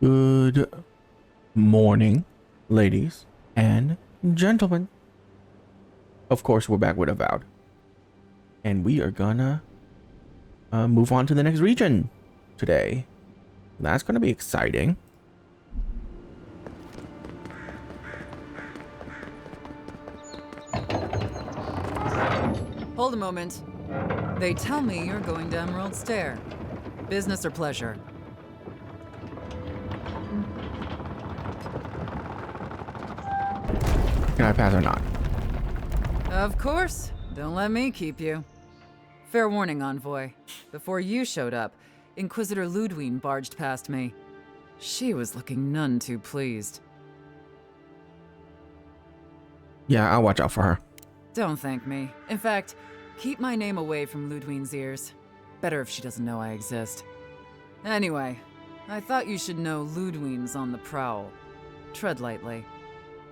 Good morning, ladies and gentlemen. Of course, we're back with Avowed. And we are gonna move on to the next region today. That's gonna be exciting. Hold a moment. They tell me you're going to Emerald Stair. Business or pleasure? Can I pass or not? Of course. Don't let me keep you. Fair warning, Envoy. Before you showed up, Inquisitor Ludwine barged past me. She was looking none too pleased. Yeah, I'll watch out for her. Don't thank me. In fact, keep my name away from Ludwine's ears. Better if she doesn't know I exist. Anyway, I thought you should know Ludwine's on the prowl. Tread lightly.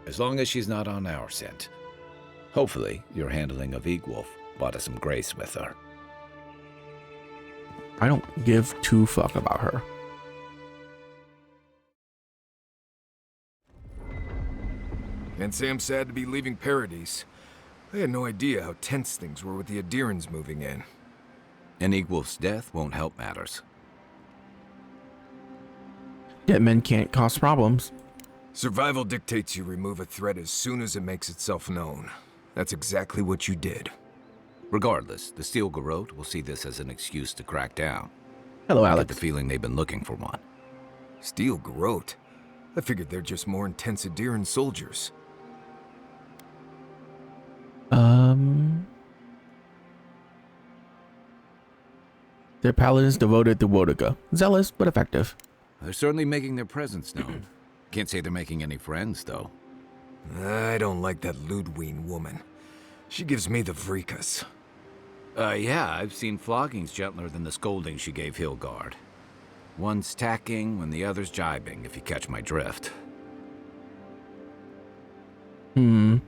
As long as she's not on our scent. Hopefully, your handling of Egwolf brought us some grace with her. I don't give two fuck about her. Can't say I'm sad to be leaving Paradise. I had no idea how tense things were with the Adirans moving in. And Egwolf's death won't help matters. Dead men can't cause problems. Survival dictates you remove a threat as soon as it makes itself known. That's exactly what you did. Regardless, the Steel Garrote will see this as an excuse to crack down. Hello, I get Alex. the feeling they've been looking for one. Steel Garrote? I figured they're just more intense Adiran soldiers. They're paladins devoted to Wodica. Zealous, but effective. They're certainly making their presence known. Can't say they're making any friends, though. I don't like that Ludwine woman. She gives me the vreekas. Yeah, I've seen floggings gentler than the scolding she gave Hilgard. One's tacking when the other's jibing, if you catch my drift. A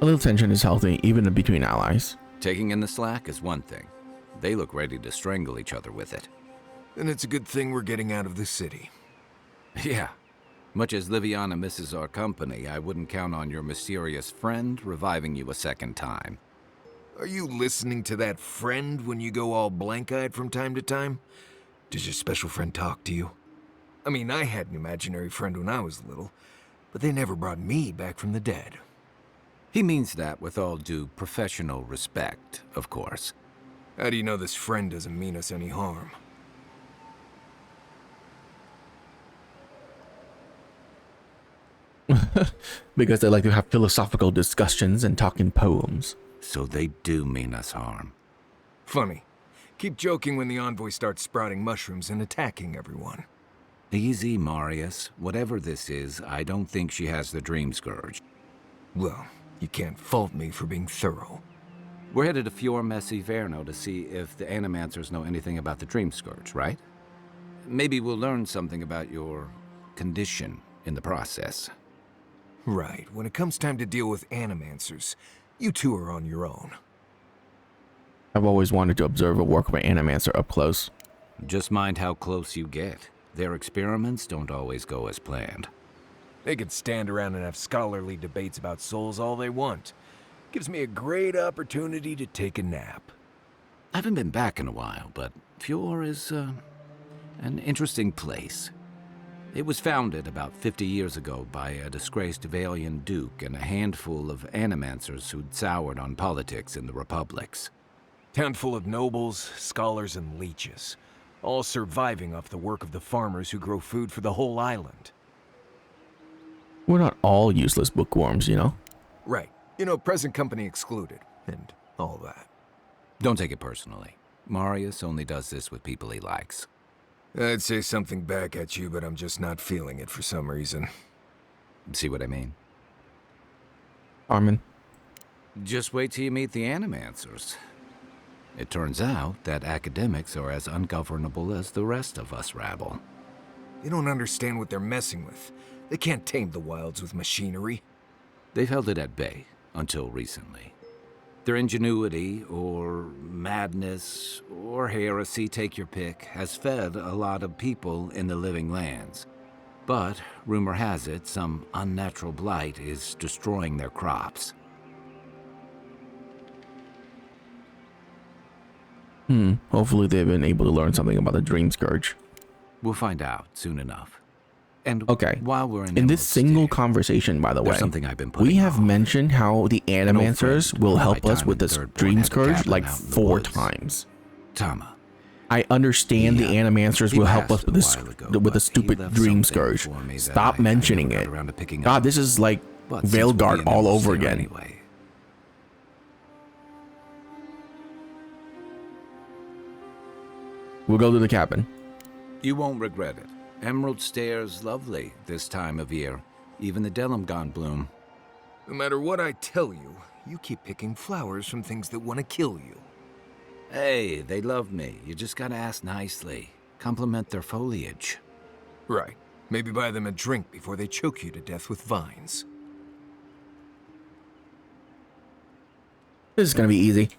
little tension is healthy, even between allies. Taking in the slack is one thing. They look ready to strangle each other with it. And it's a good thing we're getting out of the city. Yeah. Much as Liviana misses our company, I wouldn't count on your mysterious friend reviving you a second time. Are you listening to that friend when you go all blank-eyed from time to time? Does your special friend talk to you? I mean, I had an imaginary friend when I was little, but they never brought me back from the dead. He means that with all due professional respect, of course. How do you know this friend doesn't mean us any harm? Because they like to have philosophical discussions and talk in poems. So they do mean us harm. Funny. Keep joking when the envoy starts sprouting mushrooms and attacking everyone. Easy, Marius. Whatever this is, I don't think she has the Dream Scourge. Well, you can't fault me for being thorough. We're headed to Fior Messi Verno to see if the Animancers know anything about the Dream Scourge, right? Maybe we'll learn something about your condition in the process. Right. When it comes time to deal with Animancers, you two are on your own. I've always wanted to observe a work of an Animancer up close. Just mind how close you get. Their experiments don't always go as planned. They can stand around and have scholarly debates about souls all they want. Gives me a great opportunity to take a nap. I haven't been back in a while, but Fior is, an interesting place. It was founded about 50 years ago by a disgraced Valian duke and a handful of Animancers who'd soured on politics in the republics. Town full of nobles, scholars, and leeches. All surviving off the work of the farmers who grow food for the whole island. We're not all useless bookworms, you know? Right. You know, present company excluded, and all that. Don't take it personally. Marius only does this with people he likes. I'd say something back at you, but I'm just not feeling it for some reason. See what I mean? Armin. Just wait till you meet the Animancers. It turns out that academics are as ungovernable as the rest of us rabble. You don't understand what they're messing with. They can't tame the wilds with machinery. They've held it at bay, until recently. Their ingenuity, or madness, or heresy, take your pick, has fed a lot of people in the living lands. But, rumor has it, some unnatural blight is destroying their crops. Hopefully they've been able to learn something about the Dream Scourge. We'll find out soon enough. And Okay. while we're in In this Emerald single City, conversation, by the way, there's something I've been we putting have off. mentioned how the Animancers friend will from my help us time with in this Third Born Dream had a Scourge cabin like out in the 4 woods. times. Tama. I understand the Yeah. Animancers He will help passed us with a this while ago, with but the he stupid left Dream something Scourge. for me that Stop I mentioning never it. got around to picking God, up. this is like But since we'll be Veilguard in all Emerald over City again. Anyway, We'll go to the cabin. you won't regret it. Emerald Stairs lovely this time of year. Even the Delimgon bloom. No matter what I tell you, you keep picking flowers from things that want to kill you. Hey, they love me. You just gotta ask nicely. Compliment their foliage. Right. Maybe buy them a drink before they choke you to death with vines. This is gonna be easy.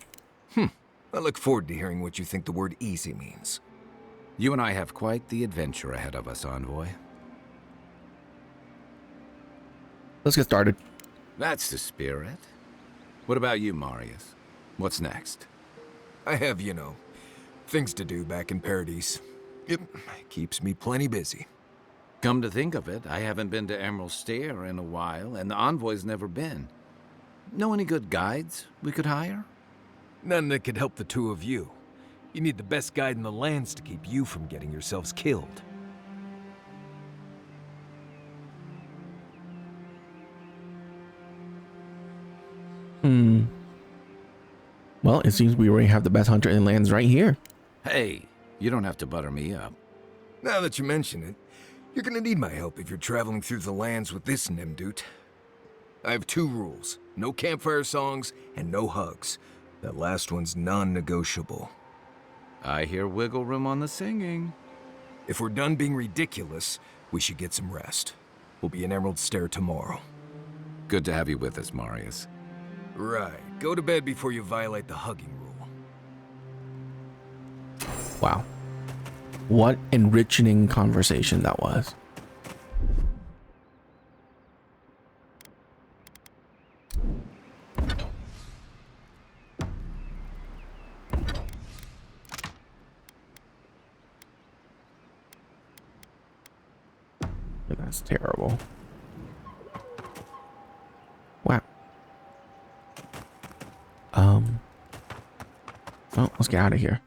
I look forward to hearing what you think the word easy means. You and I have quite the adventure ahead of us, Envoy. Let's get started. That's the spirit. What about you, Marius? What's next? I have, things to do back in Paradise. It keeps me plenty busy. Come to think of it, I haven't been to Emerald Stair in a while, and the Envoy's never been. Know any good guides we could hire? None that could help the two of you. You need the best guide in the lands to keep you from getting yourselves killed. Well, it seems we already have the best hunter in lands right here. Hey, you don't have to butter me up. Now that you mention it, you're gonna need my help if you're traveling through the lands with this Nimdut. I have 2 rules. No campfire songs and no hugs. That last one's non-negotiable. I hear wiggle room on the singing. If we're done being ridiculous, we should get some rest. We'll be in Emerald Stair tomorrow. Good to have you with us, Marius. Right. Go to bed before you violate the hugging rule. Wow. What enriching conversation that was. That's terrible. Wow. Well, let's get out of here.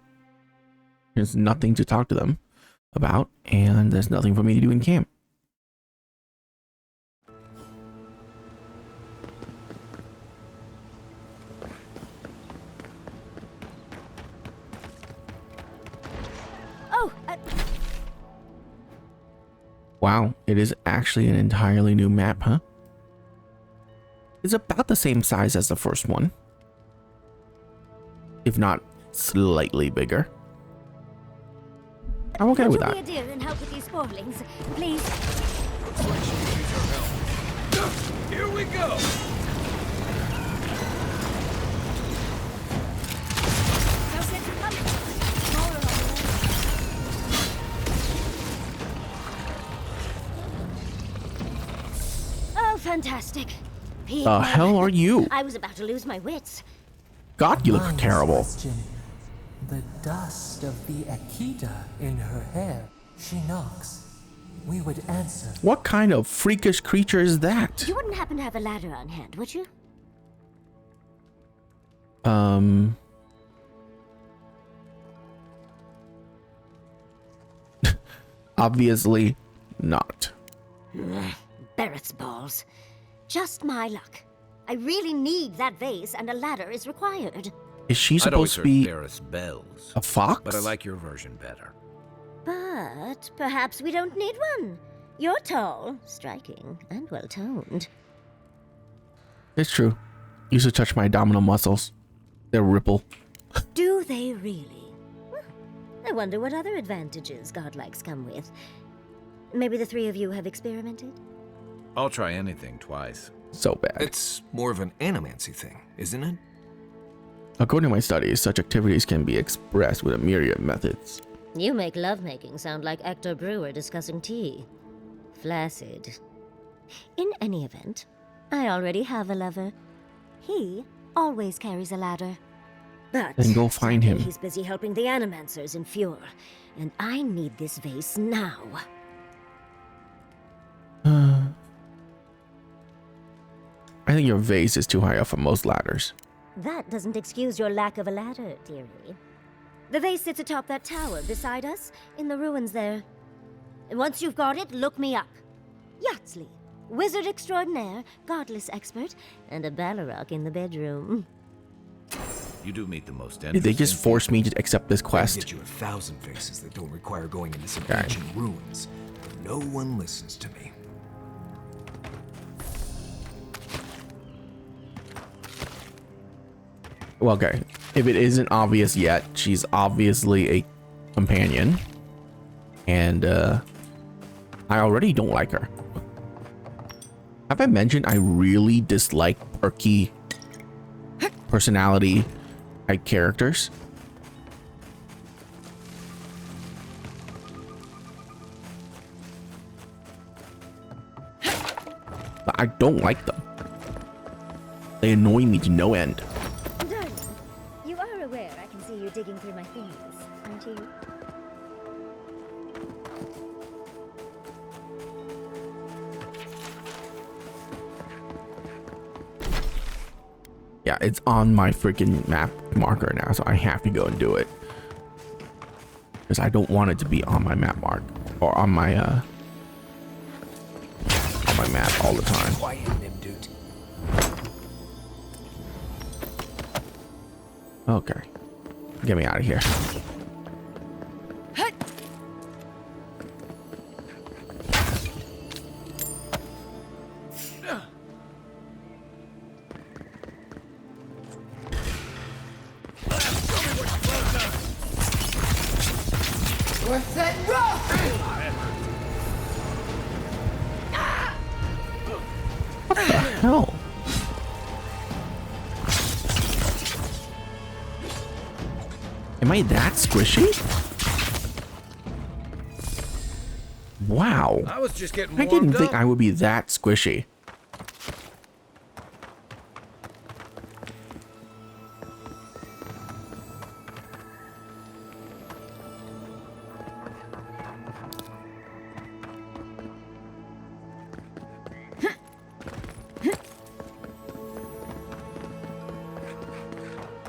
There's nothing to talk to them about, and there's nothing for me to do in camp. Oh, Wow, it is actually an entirely new map, huh? It's about the same size as the first one, if not slightly bigger. I'm okay with would that. be a dear and help with these spoilings, please. Here we go! Oh, fantastic. The hell are you? I was about to lose my wits. God, you look Mine's terrible. question. The dust of the Akita in her hair. She knocks. We would answer. What kind of freakish creature is that? You wouldn't happen to have a ladder on hand, would you? Obviously not. Barrett's balls. Just my luck. I really need that vase, and a ladder is required. Is she I'd always supposed to heard be Ferris bells, a fox? but I like your version better. But perhaps we don't need one. You're tall, striking, and well-toned. It's true. You should touch my abdominal muscles. They ripple. Do they really? I wonder what other advantages godlikes come with. Maybe the 3 of you have experimented? I'll try anything twice. So bad. It's more of an animancy thing, isn't it? According to my studies, such activities can be expressed with a myriad of methods. You make lovemaking sound like Hector Brewer discussing tea. Flaccid. In any event, I already have a lover. He always carries a ladder. But Then go find him. he's busy helping the Animancers in Fjord, and I need this vase now. I think your vase is too high up for most ladders. That doesn't excuse your lack of a ladder, dearie. The vase sits atop that tower beside us, in the ruins there. And once you've got it, look me up. Yatsley, wizard extraordinaire, godless expert, and a Balrog in the bedroom. You do meet the most Did they just force me to accept this I can quest? get you 1,000 faces that don't require going into some Okay. ancient ruins. But no one listens to me. Well, okay. If it isn't obvious yet, she's obviously a companion. And, I already don't like her. Have I mentioned I really dislike perky personality type characters? But I don't like them. They annoy me to no end. Darling, you are aware I can see you digging through my things, aren't you? Yeah, it's on my freaking map marker now, so I have to go and do it. Because I don't want it to be on my map mark or on my map all the time. Quiet him, dude. Okay. Get me out of here. What the hell? Am I that squishy? Wow. I was just getting I warmed didn't think up. I would be that squishy.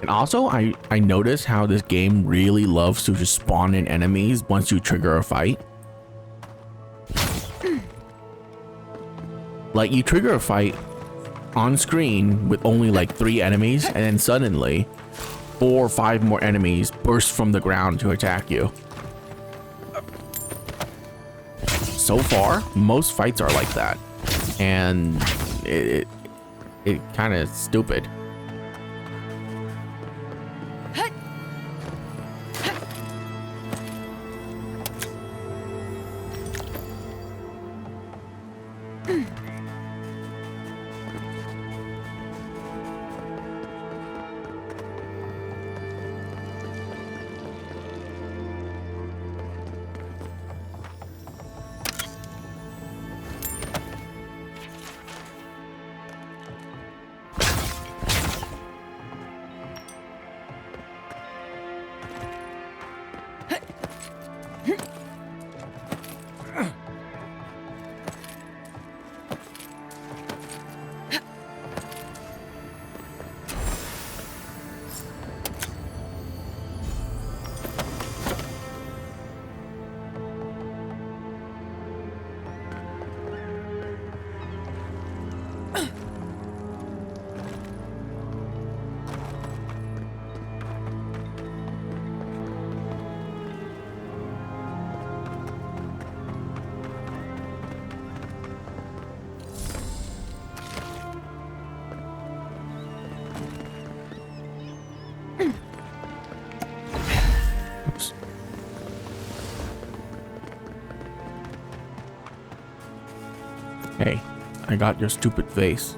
And also, I notice how this game really loves to just spawn in enemies once you trigger a fight. Like, you trigger a fight on screen with only like 3 enemies, and then suddenly 4 or 5 more enemies burst from the ground to attack you. So far, most fights are like that, and it kind of stupid. Oops. Hey, I got your stupid vase.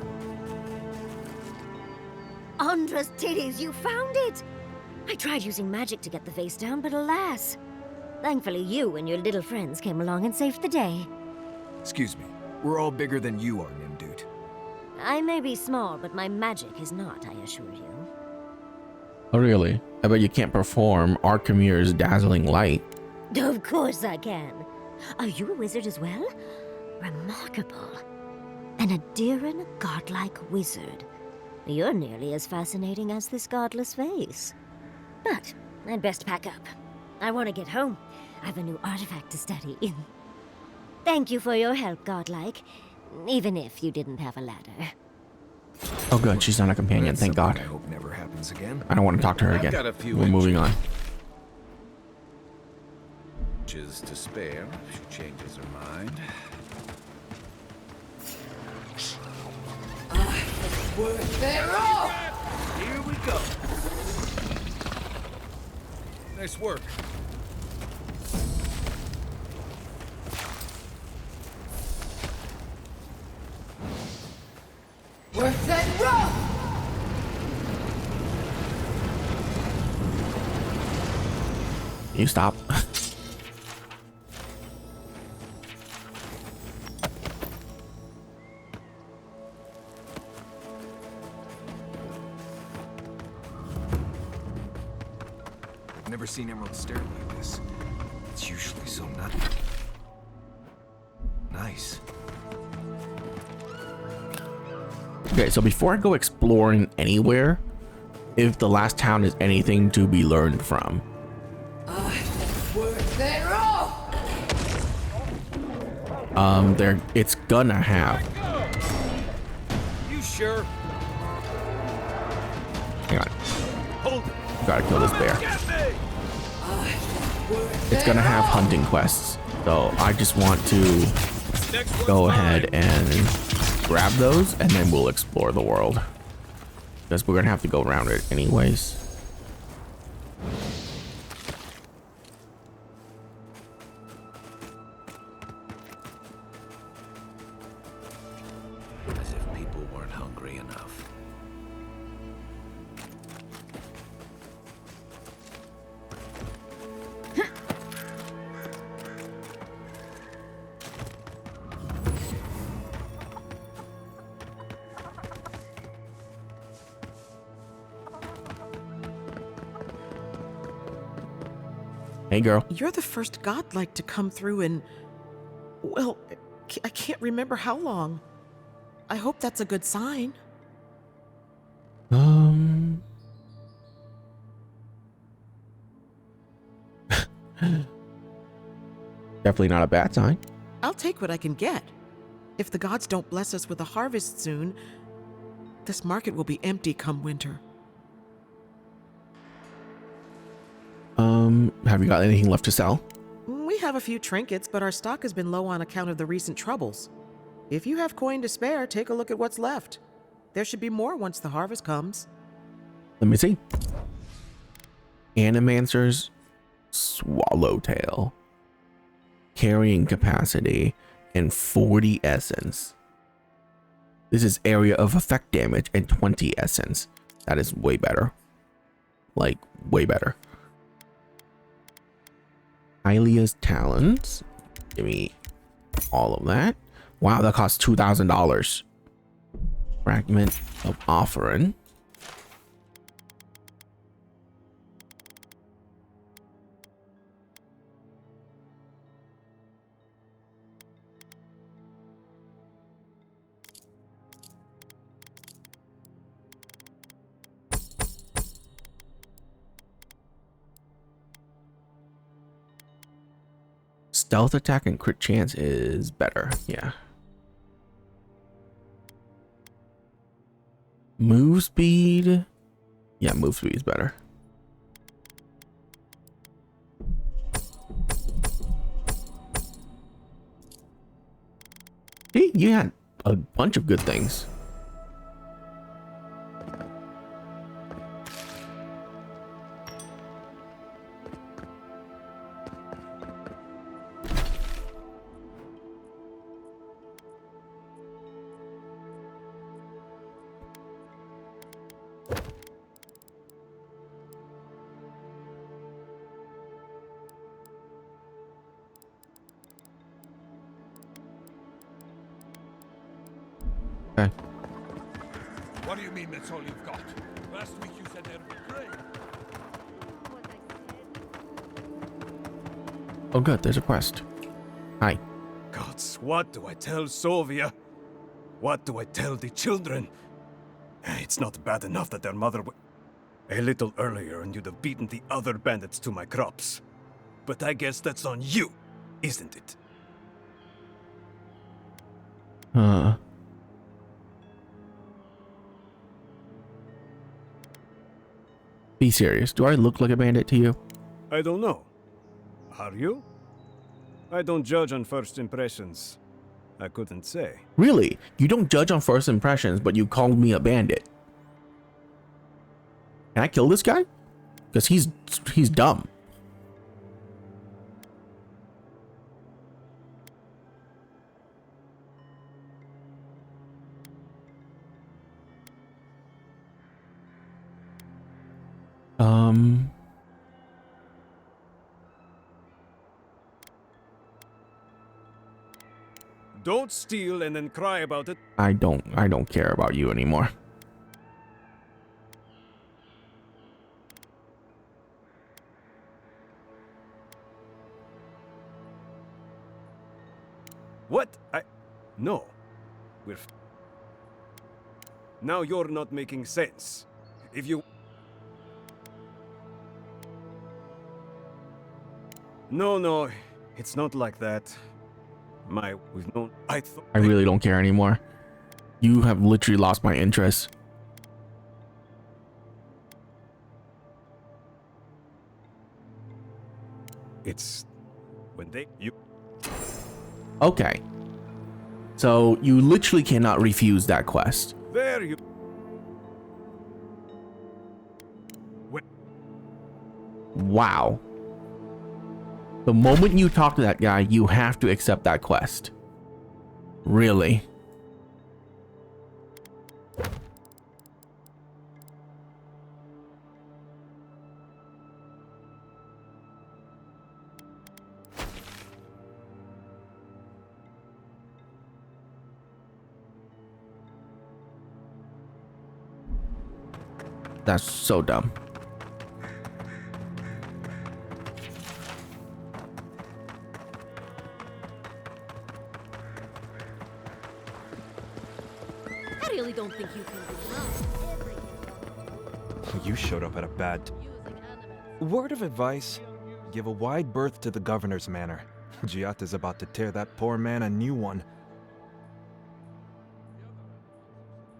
Andra's titties, you found tried using magic to get the vase down, but alas. Thankfully, you and your little friends came along and saved the day. Excuse me. We're all bigger than you are, Nimdude. I may be small, but my magic is not, I assure you. Oh, really? I bet you can't perform Archimere's dazzling light. Of course I can. Are you a wizard as well? Remarkable. An Adiran godlike wizard. You're nearly as fascinating as this godless vase. But I'd best pack up. I want to get home. I have a new artifact to study. Thank you for your help, godlike. Even if you didn't have a ladder. Oh, good. She's not a companion. That's Thank God. something I hope never happens again. I don't want to talk to her I've again. got a few We're moving on. Inches to spare if she changes her mind. Here we go. Nice work. You stop. I've never seen Emerald stare like this. It's usually so nutty. Nice. Okay, so before I go exploring anywhere, if the last town is anything to be learned from, it's gonna have. You sure? Hang on, Hold it. gotta kill this bear. Get me! It's gonna have hunting quests, so I just want to Next one's go mine. ahead and grab those, and then we'll explore the world, because we're gonna have to go around it anyways. As if people weren't hungry enough. Hey girl. You're the first godlike to come through in, well, I can't remember how long. I hope that's a good sign. Definitely not a bad sign. I'll take what I can get. If the gods don't bless us with a harvest soon, this market will be empty come winter. Have you got anything left to sell? We have a few trinkets, but our stock has been low on account of the recent troubles. If you have coin to spare, take a look at what's left. There should be more once the harvest comes. Let me see. Animancer's Swallowtail. Carrying capacity and 40 essence. This is area of effect damage and 20 essence. That is way better. Like, way better. Hylia's talents. Give me all of that. Wow, that costs $2,000. Fragment of offering. Stealth attack and crit chance is better. Yeah. Move speed. Yeah, move speed is better. See, you had a bunch of good things. What do you mean that's all you've got? Last week you said there'd be grain. Oh, good. There's a quest. Hi. Gods, what do I tell Sylvia? What do I tell the children? It's not bad enough that their mother a little earlier and you'd have beaten the other bandits to my crops. But I guess that's on you, isn't it? Be serious. Do I look like a bandit to you? I don't know. Are you? I don't judge on first impressions. I couldn't say. Really? You don't judge on first impressions, but you called me a bandit. Can I kill this guy? Because he's dumb. Don't steal and then cry about it. I don't care about you anymore. What? No. Now you're not making sense. If you... No, it's not like that. We've known... I really don't care anymore. You have literally lost my interest. It's... when you... Okay. So you literally cannot refuse that quest. There you... Wow. The moment you talk to that guy, you have to accept that quest. Really? That's so dumb. I really don't think you can do You showed up at a bad word of advice. Give a wide berth to the governor's manor. Giatta's about to tear that poor man a new one.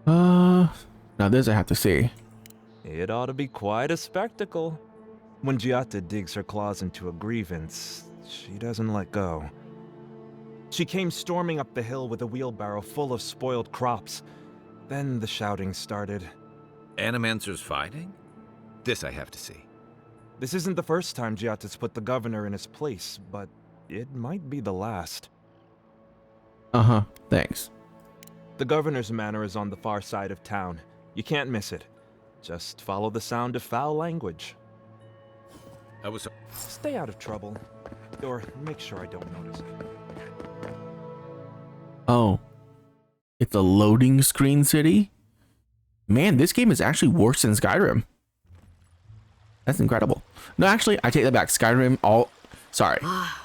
Now this I have to see. It ought to be quite a spectacle. When Giatta digs her claws into a grievance, she doesn't let go. She came storming up the hill with a wheelbarrow full of spoiled crops. Then the shouting started. Animancers fighting? This I have to see. This isn't the first time Giatta's put the governor in his place, but it might be the last. Uh-huh, thanks. The governor's manor is on the far side of town. You can't miss it. Just follow the sound of foul language. Stay out of trouble. Or make sure I don't notice it. Oh. It's a loading screen city? Man, this game is actually worse than Skyrim. That's incredible. No, actually, I take that back. Skyrim,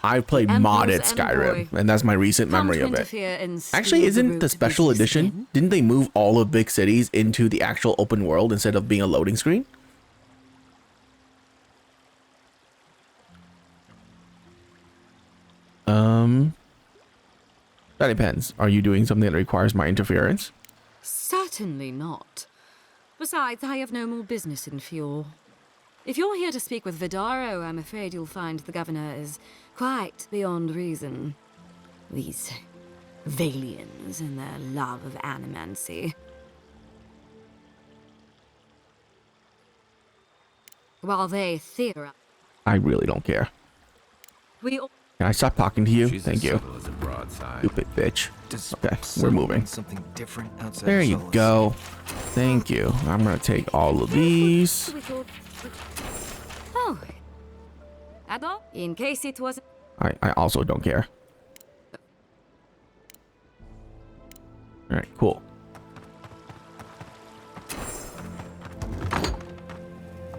I played modded Skyrim, and that's my recent memory of it. Actually, isn't the special edition, didn't they move all of big cities into the actual open world instead of being a loading screen? That depends. Are you doing something that requires my interference? Certainly not. Besides, I have no more business in Fjord. If you're here to speak with Vidaro, I'm afraid you'll find the governor is quite beyond reason. These Valians and their love of animancy. While they theorize... I really don't care. Can I stop talking to you? Thank you. Stupid bitch. Okay, we're moving. Something different outside There you go. Thank you. I'm gonna take all of these. Oh. In case it was... I also don't care. Alright, cool.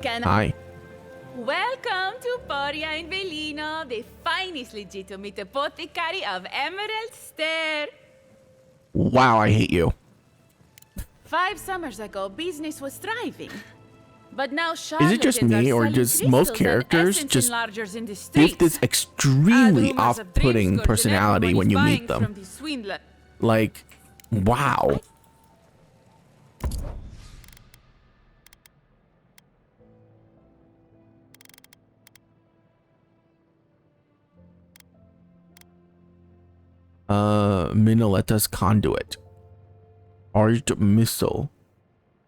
can Hi. Welcome to Poria in Velino, the finest legitimate apothecary of Emerald Stair. Wow, I hate you. 5 summers ago, business was thriving. But now Is it just charlatans me, are or selling just most crystals and characters essence just enlargers in the give streets? this extremely Rumors of off-putting dream skirts and personality everyone when is you buying meet them? from the swindler. Like, wow. Minoleta's Conduit. Charged missile.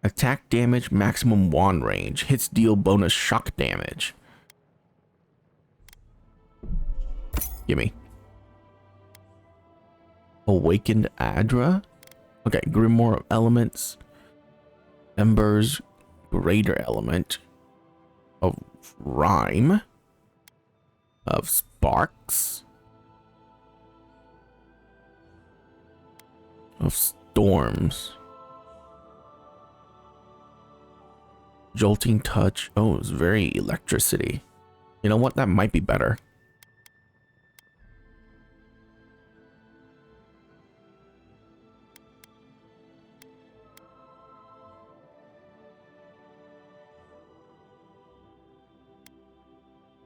Attack damage, maximum wand range. Hits deal bonus shock damage. Gimme. Awakened Adra. Okay, Grimoire of Elements. Embers. Greater Element. Of Rhyme. Of Sparks. Of Storms. Jolting Touch. Oh, it's very electricity. You know what? That might be better.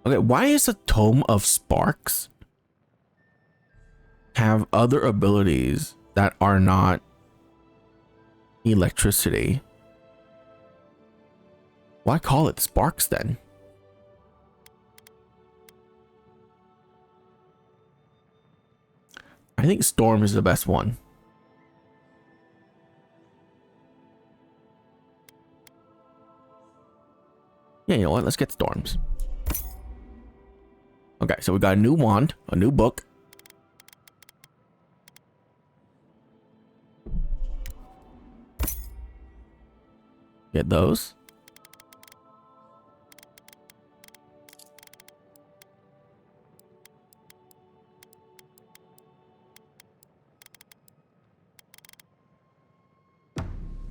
Okay, why is a Tome of Sparks have other abilities that are not electricity? Why call it Sparks then? I think Storm is the best one. Yeah, you know what? Let's get Storms. Okay, so we got a new wand, a new book. Get those.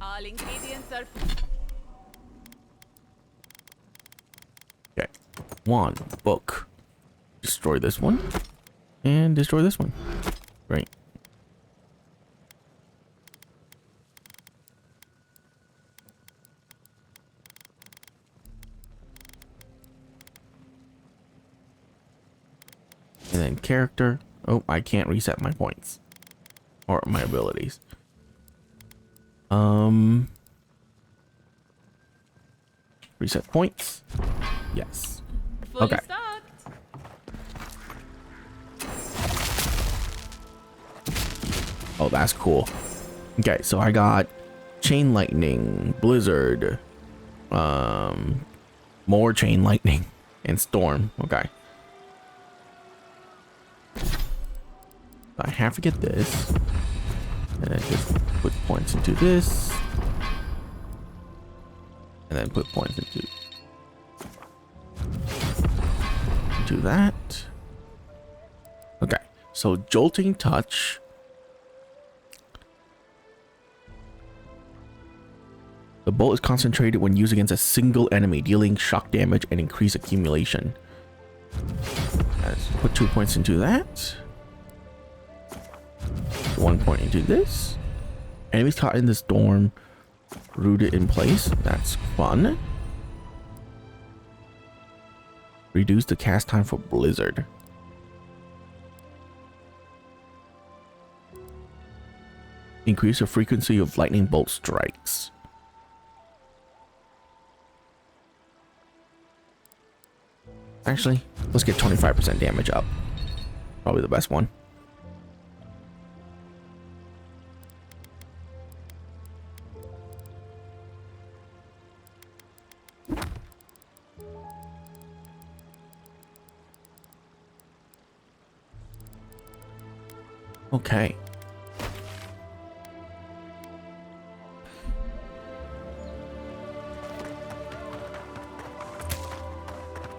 All ingredients are... Okay, wand, book. Destroy this one. And destroy this one. Great. And then character. Oh, I can't reset my points. Or my abilities. Reset points. Yes. fully Okay. stocked. Oh, that's cool. Okay, so I got chain lightning, blizzard, more chain lightning, and storm. Okay. I have to get this. And then just put points into this. And then put points into that. Okay, so jolting touch. The bolt is concentrated when used against a single enemy, dealing shock damage and increased accumulation. Let's put 2 points into that. 1 point into this. Enemies caught in the storm, rooted in place. That's fun. Reduce the cast time for blizzard. Increase the frequency of lightning bolt strikes. Actually, let's get 25% damage up. Probably the best one. Okay.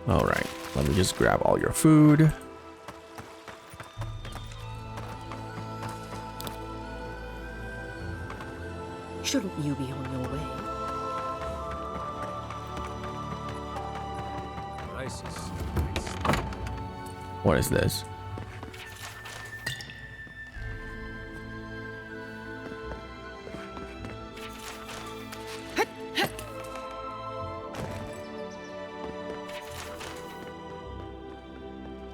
All right. Let me just grab all your food. Shouldn't you be on your way? What is this?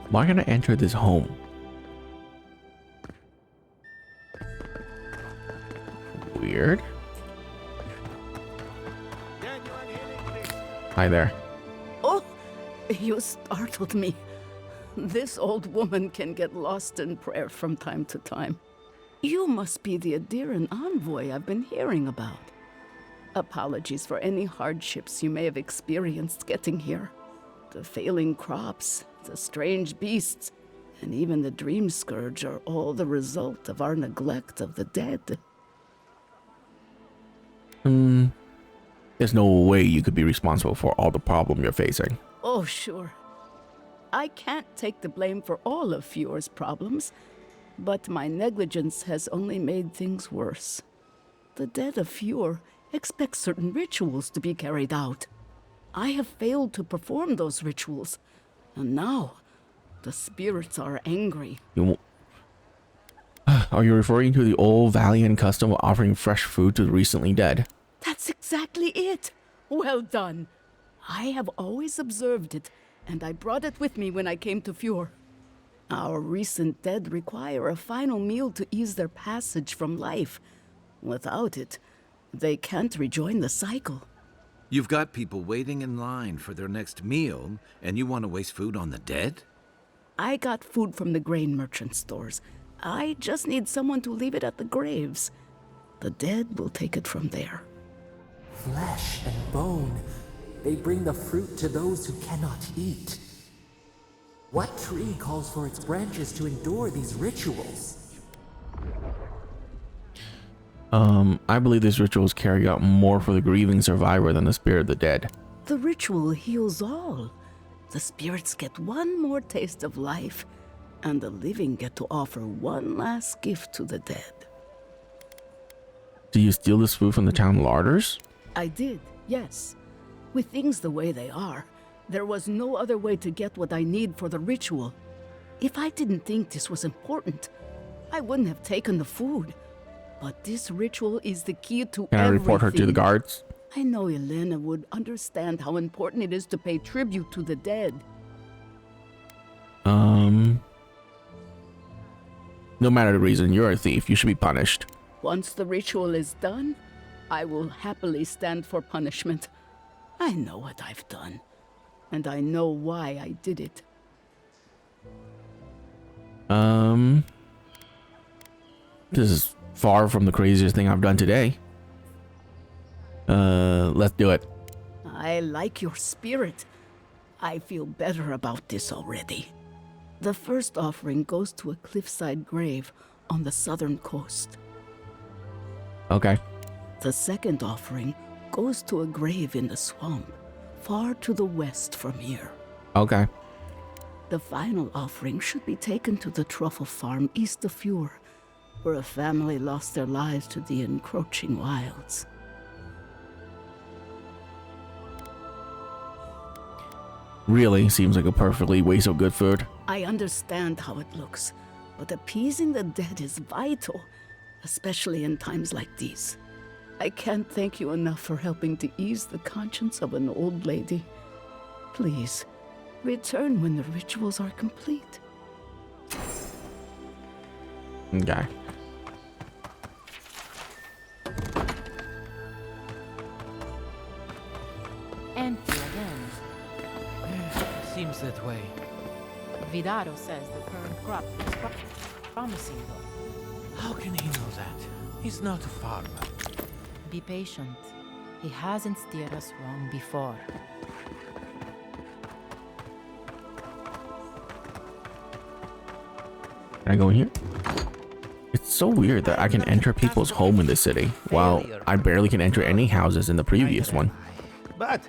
Am I gonna enter this home? Weird. Hi there. Oh, you startled me. This old woman can get lost in prayer from time to time. You must be the Adiran envoy I've been hearing about. Apologies for any hardships you may have experienced getting here. The failing crops, the strange beasts, and even the dream scourge are all the result of our neglect of the dead. There's no way you could be responsible for all the problem you're facing. Oh, sure. I can't take the blame for all of Fjeor's problems, but my negligence has only made things worse. The dead of Fjord expect certain rituals to be carried out. I have failed to perform those rituals, and now the spirits are angry. Are you referring to the old Valiant custom of offering fresh food to the recently dead? That's exactly it. Well done. I have always observed it, and I brought it with me when I came to Fjord. Our recent dead require a final meal to ease their passage from life. Without it, they can't rejoin the cycle. You've got people waiting in line for their next meal, and you want to waste food on the dead? I got food from the grain merchant stores. I just need someone to leave it at the graves. The dead will take it from there. Flesh and bone, they bring the fruit to those who cannot eat. What tree calls for its branches to endure these rituals? I believe these rituals carry out more for the grieving survivor than the spirit of the dead. The ritual heals all. The spirits get one more taste of life, and the living get to offer one last gift to the dead. Do you steal this food from the town larders? I did, yes. With things the way they are, there was no other way to get what I need for the ritual. If I didn't think this was important, I wouldn't have taken the food. But this ritual is the key to Can I everything. report her to the guards? I know Elena would understand how important it is to pay tribute to the dead. No matter the reason, you're a thief. You should be punished. Once the ritual is done, I will happily stand for punishment. I know what I've done, and I know why I did it. This is far from the craziest thing I've done today. Let's do it. I like your spirit. I feel better about this already. The first offering goes to a cliffside grave on the southern coast. Okay. The second offering goes to a grave in the swamp, far to the west from here. Okay. The final offering should be taken to the truffle farm east of Fjord, where a family lost their lives to the encroaching wilds. Really seems like a perfectly waste of good food. I understand how it looks, but appeasing the dead is vital, especially in times like these. I can't thank you enough for helping to ease the conscience of an old lady. Please, return when the rituals are complete. Okay. Empty again. Seems that way. Vidaro says the current crop is promising though. How can he know that? He's not a farmer. Be patient. He hasn't steered us wrong before. Can I go in here? It's so weird that I can enter people's home in this city, while I barely can enter any houses in the previous one. But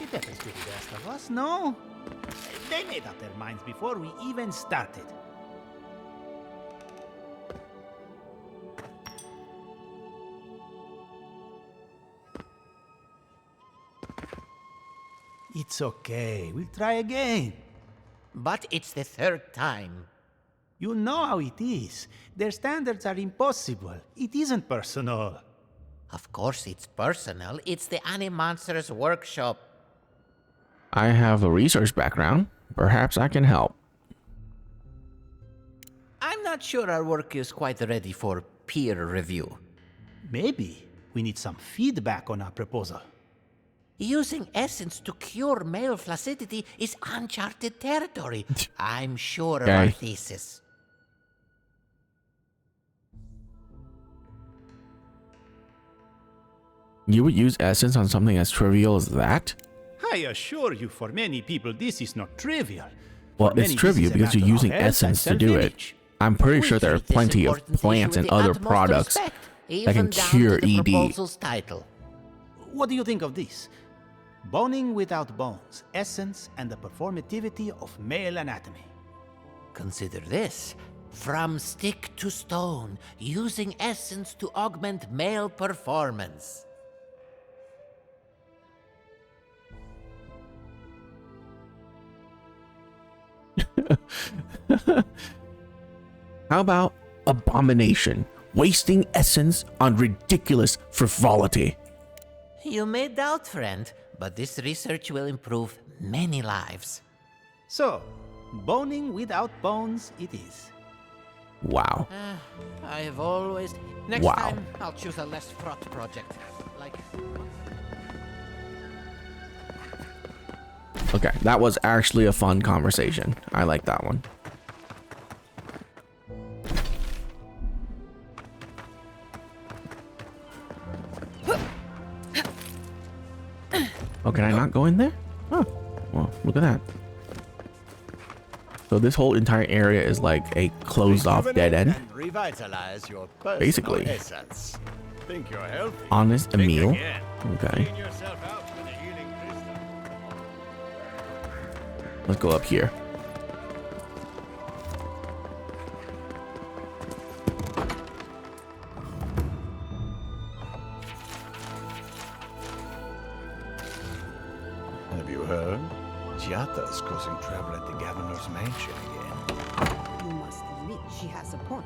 it happens to the best of us, no? They made up their minds before we even started. It It's okay. We'll try again. But it's the third time. You know how it is. Their standards are impossible. It isn't personal. Of course it's personal. It's the Animonsters workshop. I have a research background. Perhaps I can help. I'm not sure our work is quite ready for peer review. Maybe we need some feedback on our proposal. Using essence to cure male flaccidity is uncharted territory. I'm sure of our thesis. You would use essence on something as trivial as that? I assure you, for many people, this is not trivial. Well, it's trivial because you're using essence to do it. I'm pretty sure there are plenty of plants and other products that can cure ED. Title. What do you think of this? Boning without bones, essence and the performativity of male anatomy. Consider this. From stick to stone, using essence to augment male performance. How about abomination? Wasting essence on ridiculous frivolity. You may doubt, friend, but this research will improve many lives. So, boning without bones it is. Wow. I have always... Next time, I'll choose a less fraught project. Like... Okay, that was actually a fun conversation. I like that one. Oh, can I not go in there? Oh, well, look at that. So this whole entire area is like a closed off dead end. Revitalize your Basically. essence. Think you're healthy. Honest Emil. Okay. Let's go up here. Have you heard? Giatta's causing trouble at the governor's mansion again. You must admit she has a point.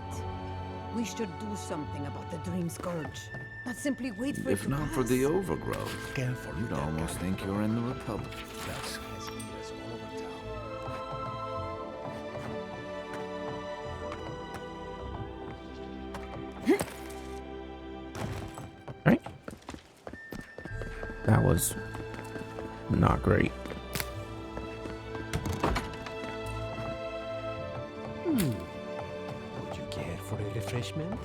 We should do something about the Dream Scourge. Not simply wait for it If to not pass. for the overgrowth, Careful. you'd almost think you're in the Republic. That's has ears all over town. Right. That was not great. Would you care for a refreshment?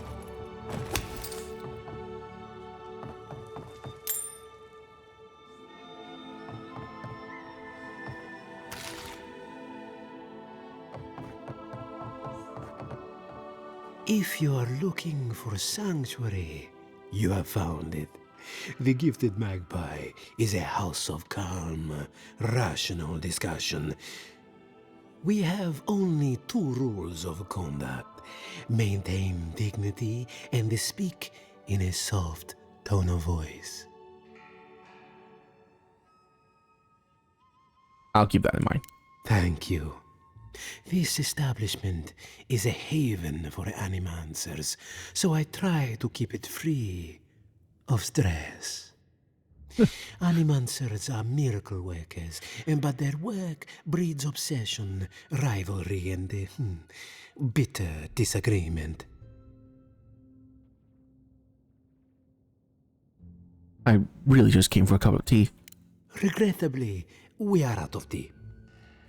If you are looking for sanctuary, you have found it. The Gifted Magpie is a house of calm, rational discussion. We have only 2 rules of conduct. Maintain dignity and speak in a soft tone of voice. I'll keep that in mind. Thank you. This establishment is a haven for animancers, so I try to keep it free of stress. Animancers are miracle workers, but their work breeds obsession, rivalry, and bitter disagreement. I really just came for a cup of tea. Regrettably, we are out of tea.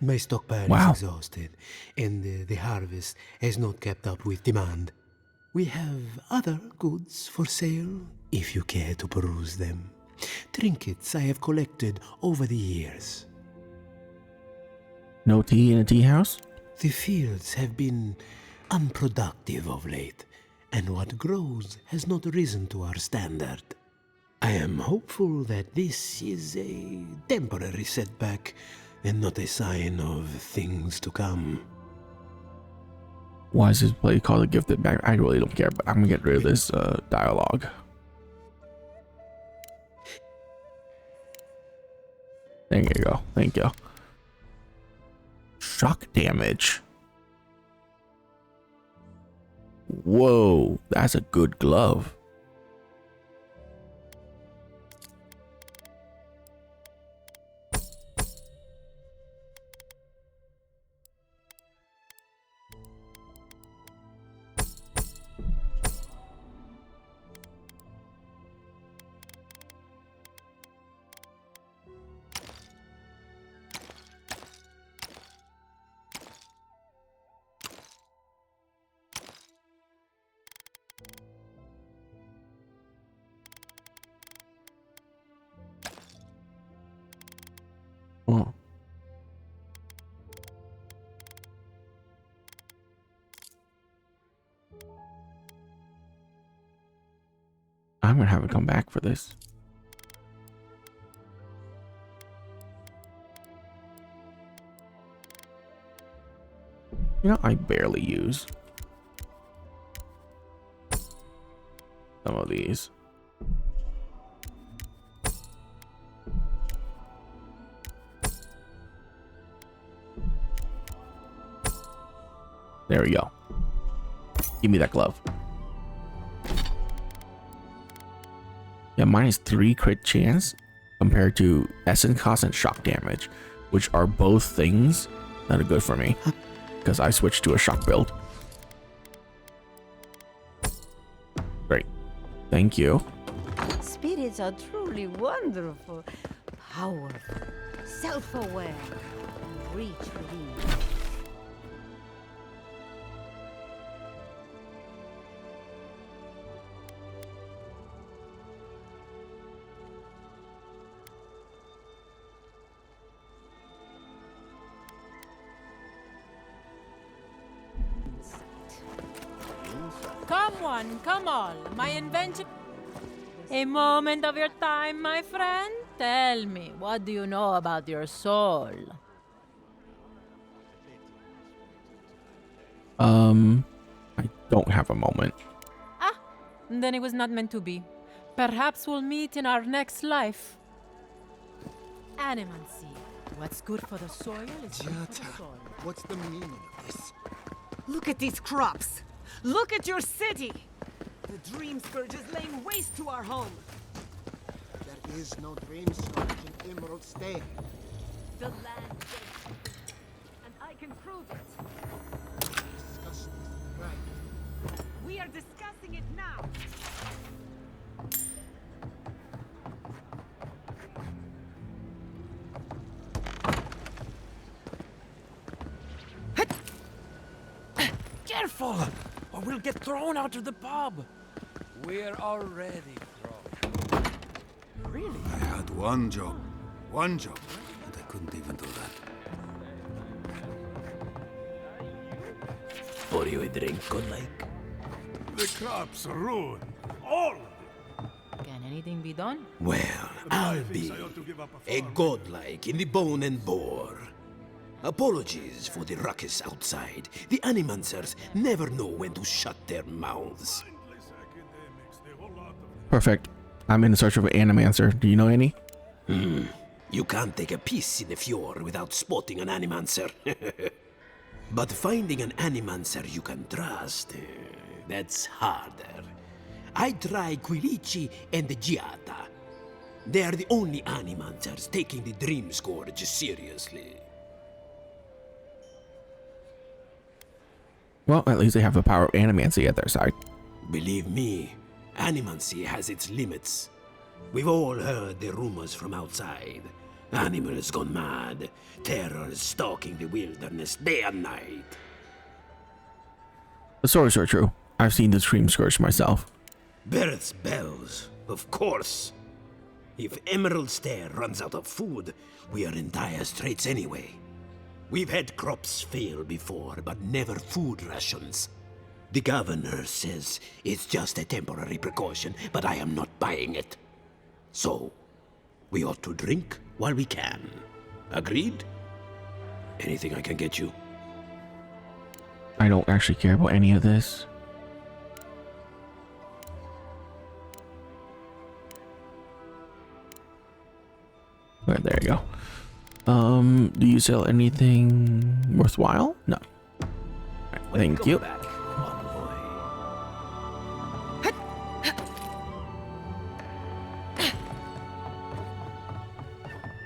My stockpile is exhausted, and the harvest has not kept up with demand. We have other goods for sale, if you care to peruse them. Trinkets I have collected over the years. No tea in a tea house? The fields have been unproductive of late, and what grows has not risen to our standard. I am hopeful that this is a temporary setback and not a sign of things to come. Why is this play called a Gifted Bag? I really don't care, but I'm gonna get rid of this dialogue. There you go. Thank you. Shock damage. Whoa, that's a good glove. Oh. I'm gonna have it come back for this. You know, I barely use some of these. There we go. Give me that glove. Yeah, mine is 3 crit chance compared to essence cost and shock damage, which are both things that are good for me because I switched to a shock build. Great. Thank you. Spirits are truly wonderful, powerful, self-aware, and reach within. Come one, come all. My invention. A moment of your time, my friend. Tell me, what do you know about your soul? I don't have a moment. Ah, then it was not meant to be. Perhaps we'll meet in our next life. Animancy. What's good for the soil is good for the soil. What's the meaning of this? Look at these crops. Look at your city. The dream scourge is laying waste to our home. There is no dream scourge in Emerald Stay. The land is, and I can prove it. Discussion is right. We are discussing it now. Careful, or we'll get thrown out of the pub. We're already thrown. Really? I had one job, and I couldn't even do that. Pour you a drink, godlike? The crops are ruined. All of them. Can anything be done? Well, I'll be a godlike in the bone and bore. Apologies for the ruckus outside. The animancers never know when to shut their mouths. Perfect. I'm in search of an animancer. Do you know any? You can't take a piece in the fjord without spotting an animancer. But finding an animancer you can trust, that's harder. I try Quilici and Giata. They are the only animancers taking the Dream Scourge seriously. Well, at least they have the power of animancy at their side. Believe me, animancy has its limits. We've all heard the rumors from outside. Animals gone mad, terror stalking the wilderness day and night. The stories are true. I've seen the Dream Scourge myself. Birth's bells, of course. If Emerald Stair runs out of food, we are in dire straits anyway. We've had crops fail before, but never food rations. The governor says it's just a temporary precaution, but I am not buying it. So, we ought to drink while we can. Agreed? Anything I can get you? I don't actually care about any of this. But there you go. Do you sell anything worthwhile? No. Right, thank you.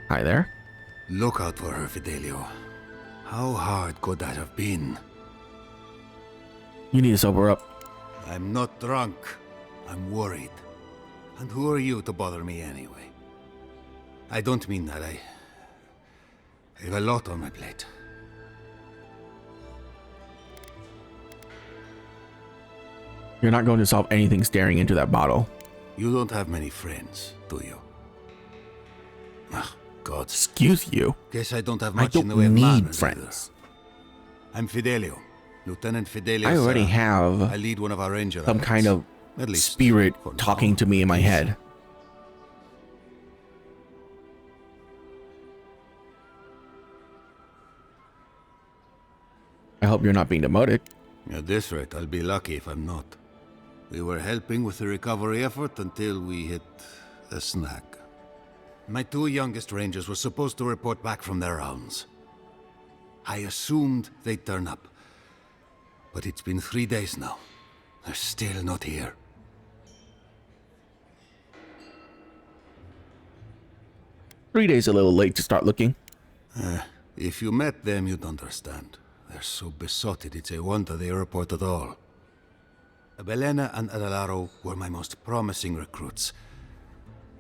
Hi there. Look out for her, Fidelio. How hard could that have been? You need to sober up. I'm not drunk. I'm worried. And who are you to bother me anyway? I don't mean that. I have a lot on my plate. You're not going to solve anything staring into that bottle. You don't have many friends, do you? Ah, God. Excuse you. Guess I don't have I much in don't the way of need manners friends. either. I'm Fidelio. Lieutenant Fidelio. I already have I lead one of our ranger some outfits. kind of At least spirit talking to me in my head. I hope you're not being demoted. At this rate, I'll be lucky if I'm not. We were helping with the recovery effort until we hit a snag. My two youngest rangers were supposed to report back from their rounds. I assumed they'd turn up. But it's been 3 days now. They're still not here. Three days a little late to start looking. If you met them, you'd understand. They're so besotted, it's a wonder they report at all. Belena and Adelaro were my most promising recruits.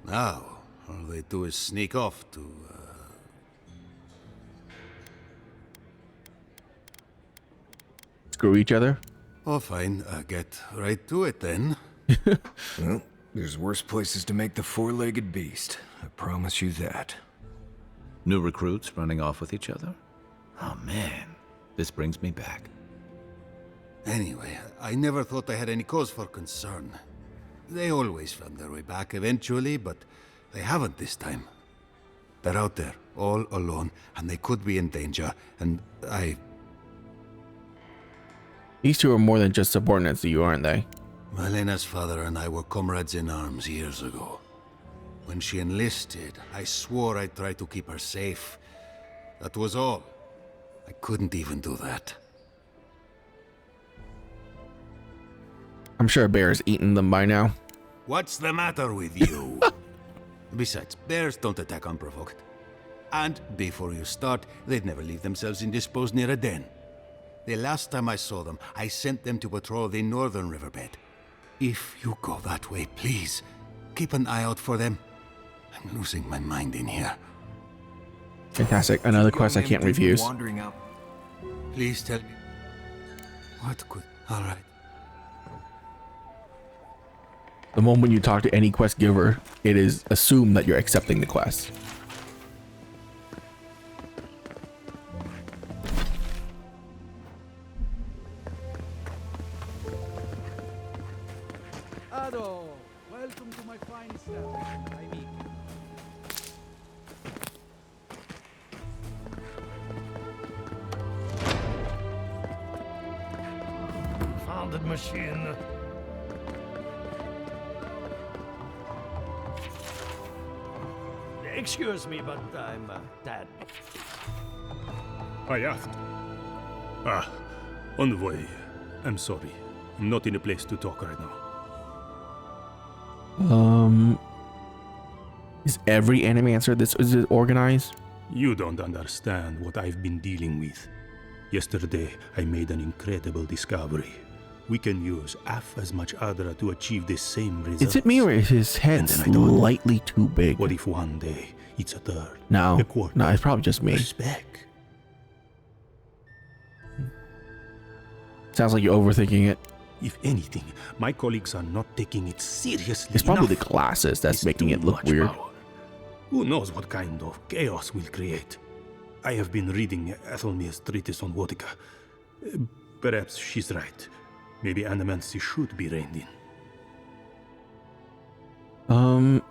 Now, all they do is sneak off to, Screw each other? Oh, fine. Get right to it, then. Well, there's worse places to make the four-legged beast. I promise you that. New recruits running off with each other? Oh man, this brings me back. Anyway, I never thought I had any cause for concern. They always found their way back eventually, but they haven't this time. They're out there, all alone, and they could be in danger, and These two are more than just subordinates to you, aren't they? Malena's father and I were comrades in arms years ago. When she enlisted, I swore I'd try to keep her safe. That was all. I couldn't even do that. I'm sure a bear has eaten them by now. What's the matter with you? Besides, bears don't attack unprovoked. And before you start, they'd never leave themselves indisposed near a den. The last time I saw them, I sent them to patrol the northern riverbed. If you go that way, please, keep an eye out for them. I'm losing my mind in here. Fantastic. Another quest I can't refuse. Wandering out. Please tell me. What could... All right. The moment you talk to any quest giver, it is assumed that you're accepting the quest. Ado, welcome to my fine establishment. I mean. Founded machine. Excuse me, but I'm Dad. I asked. Ah, envoy. I'm sorry. I'm not in a place to talk right now. Is every animancer this is it organized? You don't understand what I've been dealing with. Yesterday, I made an incredible discovery. We can use half as much Adra to achieve the same results. Is it me or is his head slightly too big? What if one day it's a third? No, a quarter? no, it's probably just me. Respect. Sounds like you're overthinking it. If anything, my colleagues are not taking it seriously. It's probably enough. the glasses that's making it look weird. Power. Who knows what kind of chaos we'll create? I have been reading Ethelmir's treatise on Wotica. Perhaps she's right. Maybe animancy should be reined in.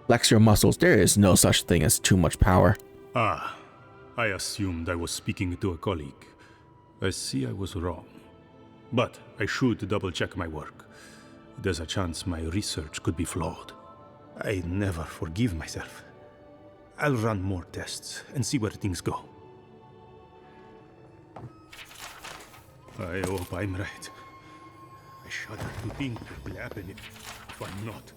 Flex your muscles. There is no such thing as too much power. Ah, I assumed I was speaking to a colleague. I see I was wrong. But I should double-check my work. There's a chance my research could be flawed. I never forgive myself. I'll run more tests and see where things go. I hope I'm right. I shudder to think what will happen if I'm not.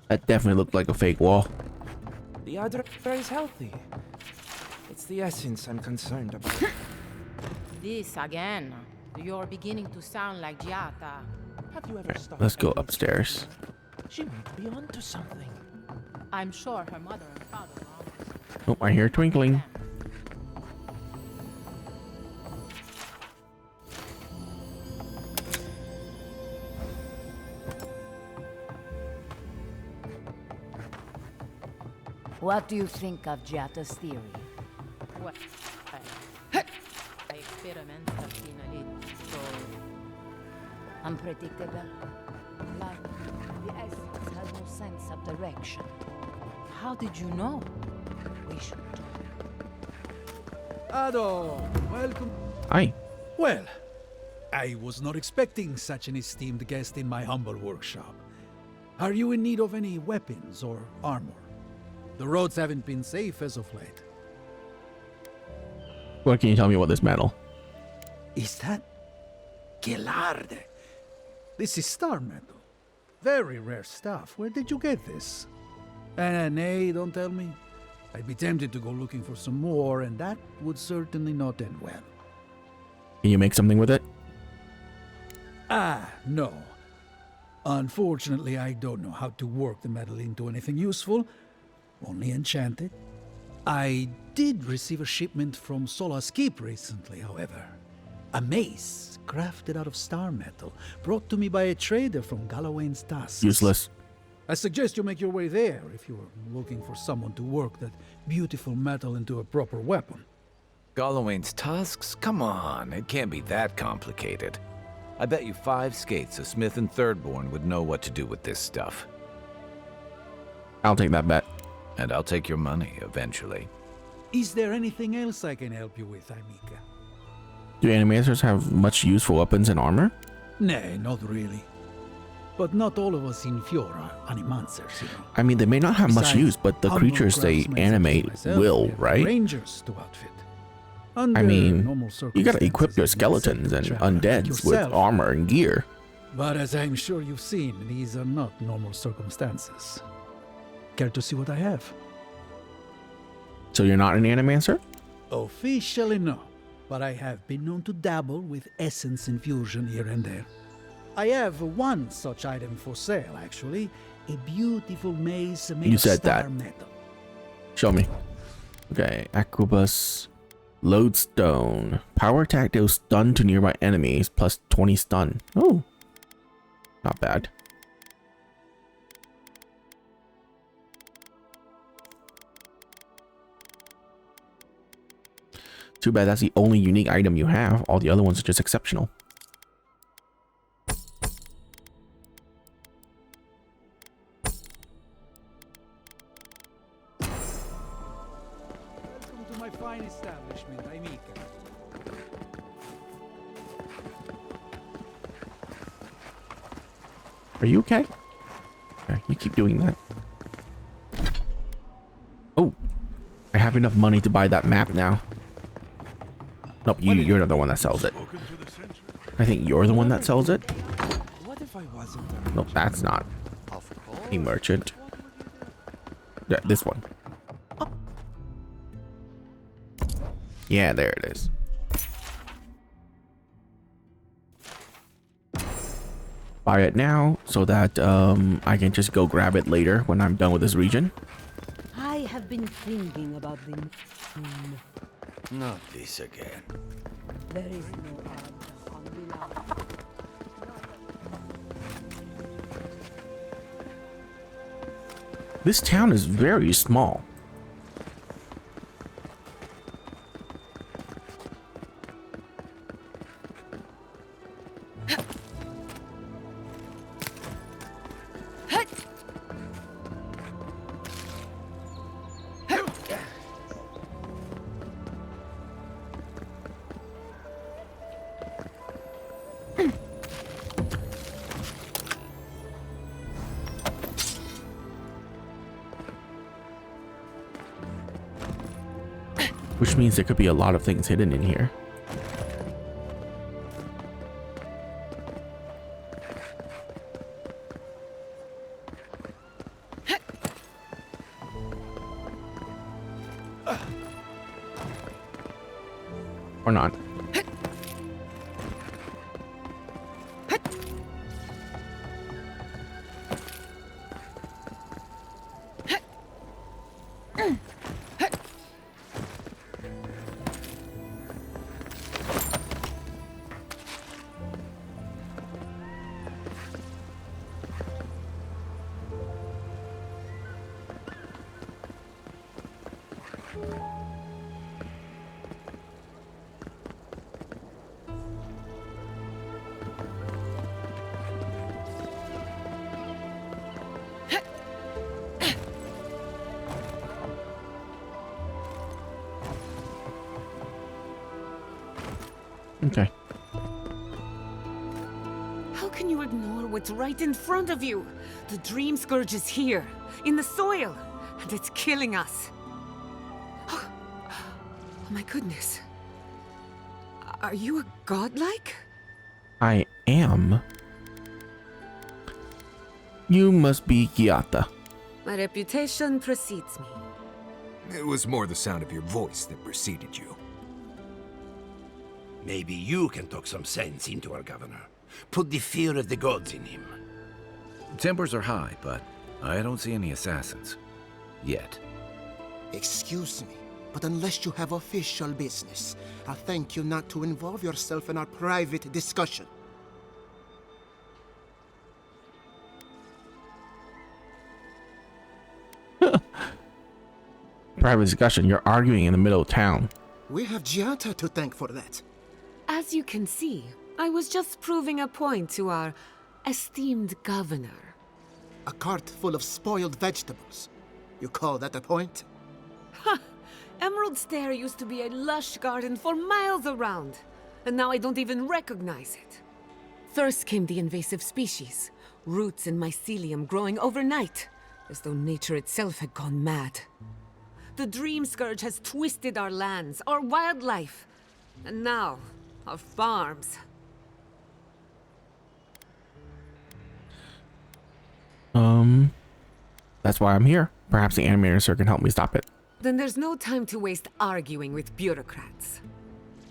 That definitely looked like a fake wall. The other is healthy. It's the essence I'm concerned about. This again. You're beginning to sound like Giata. Have you ever stopped? Let's go upstairs. She might be onto something. I'm sure her mother and father are. Oh, I hear twinkling. What do you think of Giata's theory? Well, experiments have been a little unpredictable. Like the essence has no sense of direction. How did you know? We should Ado, welcome. Hi. Well, I was not expecting such an esteemed guest in my humble workshop. Are you in need of any weapons or armor? The roads haven't been safe as of late. What can you tell me about this metal? Is that Gelard? This is star metal. Very rare stuff. Where did you get this? Nay, don't tell me. I'd be tempted to go looking for some more, and that would certainly not end well. Can you make something with it? No. Unfortunately, I don't know how to work the metal into anything useful. Only enchanted. I did receive a shipment from Sola's Keep recently, however. A mace crafted out of star metal, brought to me by a trader from Galloway's Tusks. Useless. I suggest you make your way there if you're looking for someone to work that beautiful metal into a proper weapon. Galloway's Tusks? Come on, it can't be that complicated. I bet you 5 skates a Smith and Thirdborn would know what to do with this stuff. I'll take that bet. And I'll take your money eventually. Is there anything else I can help you with, Amika? Do animators have much use for weapons and armor? Nay, not really. But not all of us in Fiora are animancers, you know. I mean, they may not have much use, but the creatures they animate will, right? Rangers to outfit. I mean, you gotta equip your skeletons and undeads with armor and gear. But as I'm sure you've seen, these are not normal circumstances. Care to see what I have? So you're not an animancer? Officially no, but I have been known to dabble with essence infusion here and there. I have one such item for sale, actually. A beautiful mace made of star metal. Show me. Okay, Aquabus, Lodestone. Power attack deals stun to nearby enemies, plus 20 stun. Oh, not bad. Too bad that's the only unique item you have. All the other ones are just exceptional. Welcome to my fine establishment, Amika. Are you okay? Okay, you keep doing that. Oh, I have enough money to buy that map now. Nope, you're the one that sells it. I think you're the one that sells it. What if I wasn't? Nope, that's not a merchant. Yeah, this one. Yeah, there it is. Buy it now so that I can just go grab it later when I'm done with this region. I have been thinking about the Not this again. There is no answer on the line. This town is very small. means there could be a lot of things hidden in here. Or not. Okay. How can you ignore what's right in front of you? The Dream Scourge is here, in the soil, and it's killing us. Oh my goodness. Are you a godlike? I am. You must be Giata. My reputation precedes me. It was more the sound of your voice that preceded you. Maybe you can talk some sense into our governor. Put the fear of the gods in him. Tempers are high, but I don't see any assassins. Yet. Excuse me, but unless you have official business, I'll thank you not to involve yourself in our private discussion. Private discussion. You're arguing in the middle of town. We have Giata to thank for that. As you can see, I was just proving a point to our esteemed governor. A cart full of spoiled vegetables. You call that a point? Ha! Emerald Stair used to be a lush garden for miles around, and now I don't even recognize it. First came the invasive species, roots and mycelium growing overnight, as though nature itself had gone mad. The Dream Scourge has twisted our lands, our wildlife, and now, our farms. That's why I'm here. Perhaps the animator sir can help me stop it. Then there's no time to waste arguing with bureaucrats.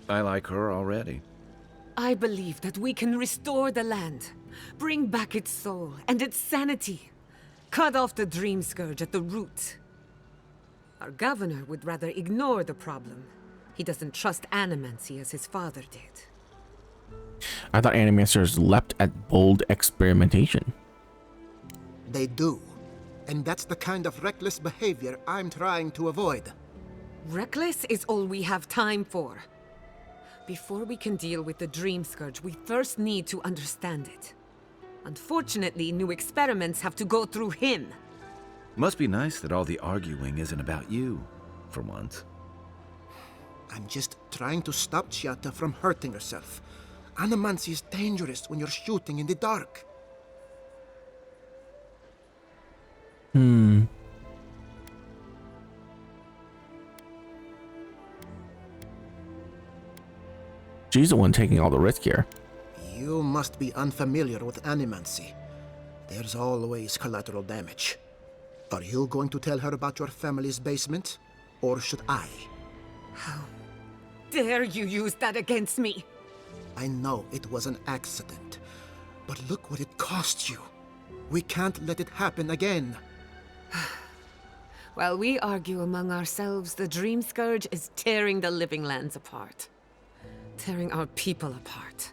I like her already. I believe that we can restore the land, bring back its soul and its sanity, cut off the Dream Scourge at the root. Our governor would rather ignore the problem. He doesn't trust animancy as his father did. I thought animators leapt at bold experimentation. They do. And that's the kind of reckless behavior I'm trying to avoid. Reckless is all we have time for. Before we can deal with the Dream Scourge, we first need to understand it. Unfortunately, new experiments have to go through him. Must be nice that all the arguing isn't about you, for once. I'm just trying to stop Giata from hurting herself. Animancy is dangerous when you're shooting in the dark. She's the one taking all the risk here. You must be unfamiliar with animancy. There's always collateral damage. Are you going to tell her about your family's basement? Or should I? How dare you use that against me? I know it was an accident. But look what it cost you. We can't let it happen again. While we argue among ourselves, the Dream Scourge is tearing the living lands apart. Tearing our people apart.